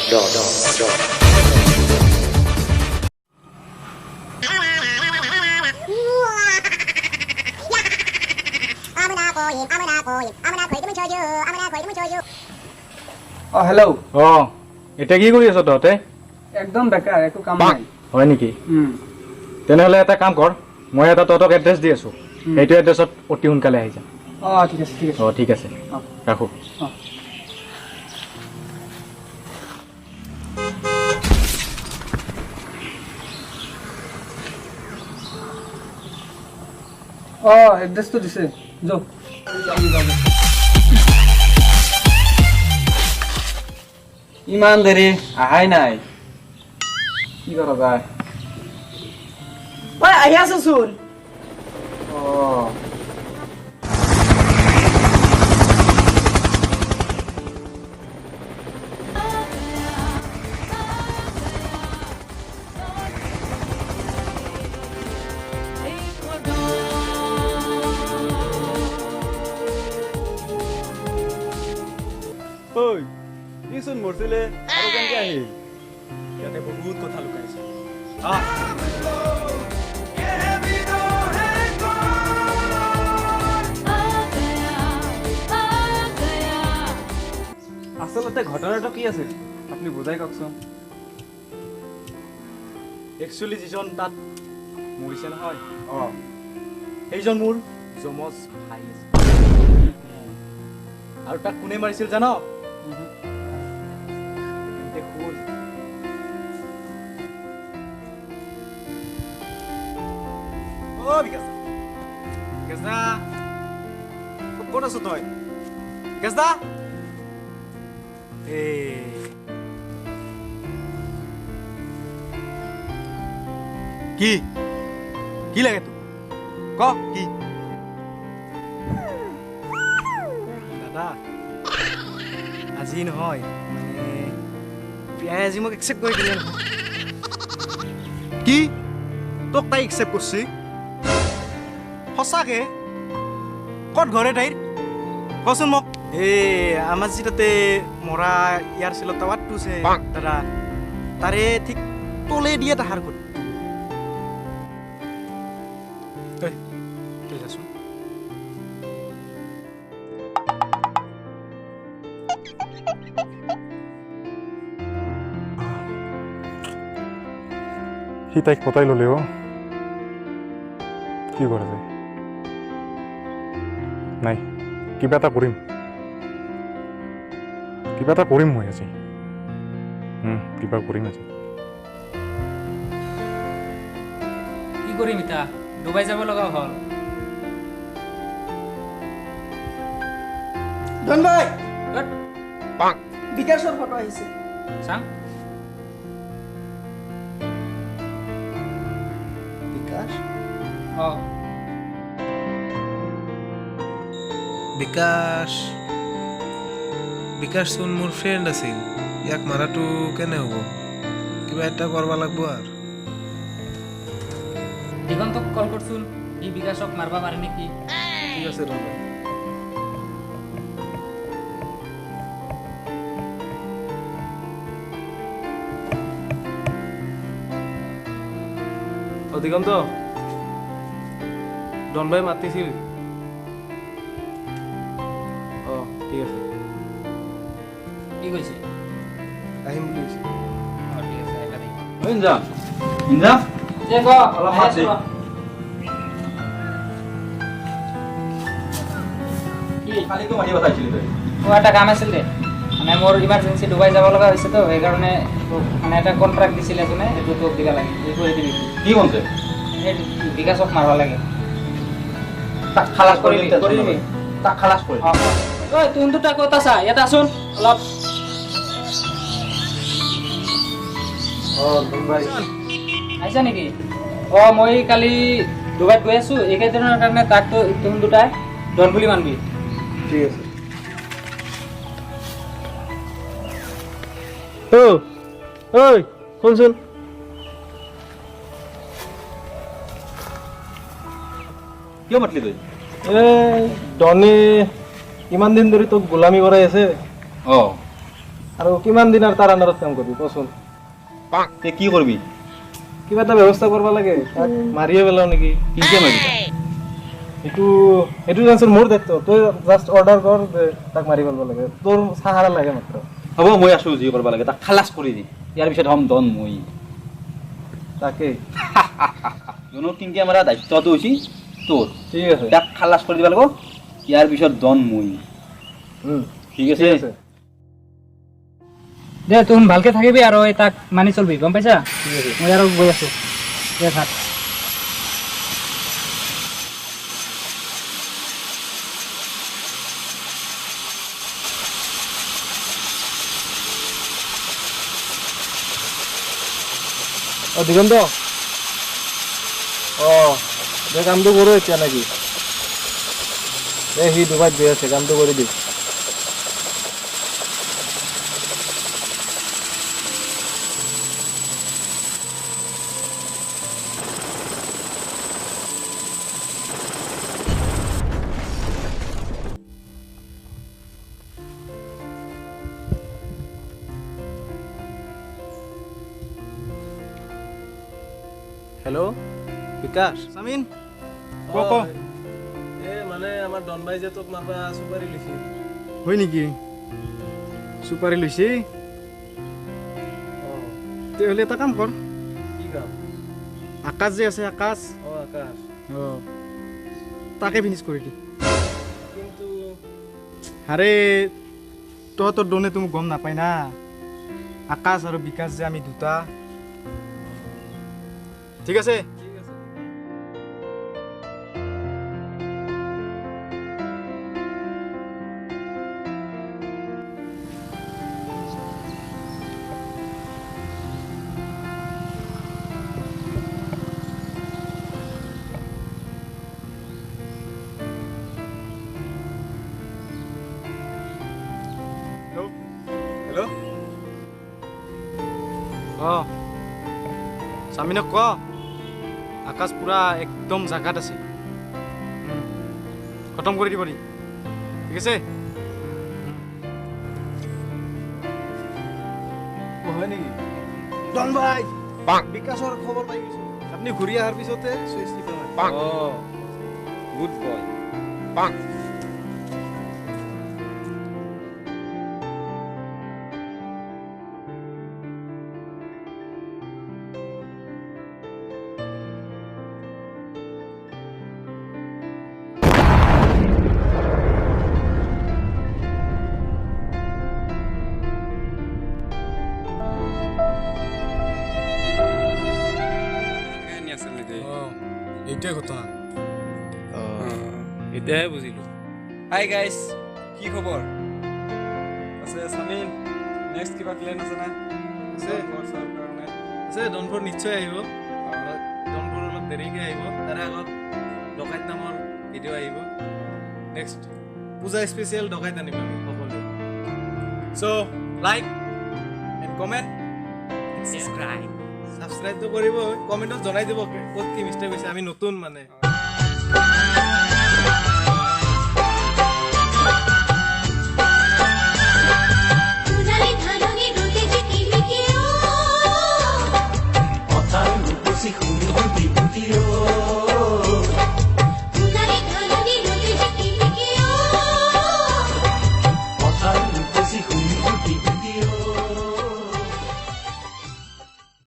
Hello' এতিয়া কি কৰি আছ তহঁতে? একদম বেকাৰ, একো কাম নাই। হয় নেকি? তেনেহ'লে এটা কাম কৰ, মই এটা তহঁতক এড্ৰেছ দি আছোঁ, সেইটো এড্ৰেছত অতি সোনকালে আহি যা। ঠিক আছে ঠিক আছে। ঠিক আছে, ৰাখোঁ। এড্ৰেছটো দিছে, যাওক। ইমান দেৰি আহাই নাই, কি কৰা যায়? আহি আছো চোন। ইচোন মৰছিলে আৰু কেনেকে আহিল? ইয়াতে বহুত কথা লুকাইছে। আচলতে ঘটনাটো কি আছিল আপুনি বুজাই কওকচোন। একচুৱেলি যিজন তাত মৰিছে নহয়, সেইজন মোৰ যমজ ভাই আৰু তাক কোনে মাৰিছিল জান? ক'ত আছ তই? বিকাশ দা, কি কি লাগে তোক? ক কি? দাদা, আজি নহয় মানে প্ৰিয়াই আজি মোক একচেপ্ট কৰি দিলে নহয়। কি তোক তাই একচেপ্ট কৰিছে? সঁচাকে? ক'ত ঘৰে তাইৰ? কচোন মোক। আমাৰ যি তাতে মৰা ইয়াৰ চিলত টাৱাৰটো আছে দাদা, তাৰে ঠিক তলে দিয়ে তাহাৰ ঘৰ। তই যাচোন। সি তাইক পতাই ল'লে কি কৰা যায়? নাই, কিবা এটা কৰিম মই আজি। কিবা কৰিম আজি। কি কৰিম এতিয়া? ডুবাই যাব লগা হ'ল। ধন ভাই, বিকাশৰ ফটো আহিছে, চাং। বিকাশ বিকাশ চোন মোৰ ফ্ৰেণ্ড আছিল, ইয়াক মাৰাটো কেনে হ'ব? কিবা এটা কৰিব লাগিব আৰু। দিগন্তক কল কৰচোন, ই বিকাশক মাৰবা পাৰে নেকি? ঠিক আছে ৰ'বা। দিগন্ত, ডনবাই মাতিছিল। ঠিক আছে, কি কৈছে? আহিম বুলি কৈছে। ঠিক আছে, আহিবা দেই। ইঞ্জা যে ক, অলপ মাত দে। কালিতো মাৰিব চাইছিলি তই? মোৰ এটা কাম আছিল দে, মানে মোৰ ইমাৰ্জেঞ্চি ডুবাই যাব লগা হৈছে তো, সেইকাৰণে মানে এটা কণ্ট্ৰেক্ট দিছিলে কোনে, সেইটো তোক দিবা লাগে। কৰি দিবি। কি কনছে? সেই বিকাশক মাৰবা লাগে। তাক খালাস কৰি কৰি দিবি। তাক খালাস কৰি। ঐ তুন দুটা ক'ত আছা? ইয়াত আছোন অলপ। আহিছা নেকি? মই কালি ডুবাইত গৈ আছো, এইকেইদিনৰ কাৰণে তাক তুন দুটাই ডন বুলি মানবি। ঠিক আছে। শুনচোন, কিয় মাতলি তই? ডনে ইমান দিন ধৰি তোক গোলামী কৰাই আছে, আৰু কিমান দিন আৰু তাৰ আণ্ডাৰত কাম কৰিবি কচোন তে কি কৰিবি কিবা এটা ব্যৱস্থা কৰিব লাগে তাক মাৰিয়ে পেলাও নেকি কিনকে মাৰিবি এইটো জানচোন মোৰ দায়িত্ব তই জাষ্ট অৰ্ডাৰ কৰ যে তাক মাৰি পেলাব লাগে তোৰ সাহাৰা লাগে মাত্ৰ হ'ব মই আছো যি কৰিব লাগে তাক খালাচ কৰি দি ইয়াৰ পিছত হম দন মই তাকে যোনো কিনকে মাৰা দায়িত্বটো হৈছে তোৰ ঠিক আছে তাক খালাচ কৰি দিব লাগিব ইয়াৰ পিছত দন মই ঠিক আছে দে তুম ভালকে থাকিবি আৰু এই তাক মানি চলবি গম পাইছা মই আৰু গৈ আছো দে ভাত দিগন্ত দে কামটো কৰো এতিয়া নেকি সি ডুবাইত গৈ আছে কামটো কৰি দিম হেল্ল' বিকাশ চামিন ক মানে আমাৰ ডনবাই যে তোক মাৰবা চুপাৰি লৈছে হয় নেকি চুপাৰি লৈছে তেতিয়াহ'লে এটা কাম কৰ কি কাম আকাশ যে আছে আকাশ আকাশ তাকে ফিনিছ কৰি দি কিন্তু আৰে তহঁতৰ ডনে তুমি গম নাপায় না আকাশ আৰু বিকাশ যে আমি দুটা ঠিক আছে হেল্ল' চামিনক ক আকাশ পুৰা একদম জাগাত আছে খতম কৰি দিব ঠিক আছে হয় নেকি ডন ভাই বিকাশৰ খবৰ পাই গৈছো আপুনি ঘূৰি অহাৰ পিছতে চুইচ টিপা গুড বয় এইটোৱে ঘটনা এতিয়াহে বুজিলো হাই গাইজ কি খবৰ আছে চামিন নেক্সট কিবা প্লেন আছে না আছে ডনফৰ নিশ্চয় আহিব ডনফৰ অলপ দেৰিকৈ আহিব তাৰে আগত ডকাইত নামৰ ভিডিঅ' আহিব নেক্সট পূজা স্পেচিয়েল ডকাইত আনিম আমি সকলোৱে চ' লাইক এণ্ড কমেণ্ট ছাবস্ক্ৰাইবটো কৰিব কমেণ্টত জনাই দিব ক'ত কি মিষ্টেক হৈছে আমি নতুন মানে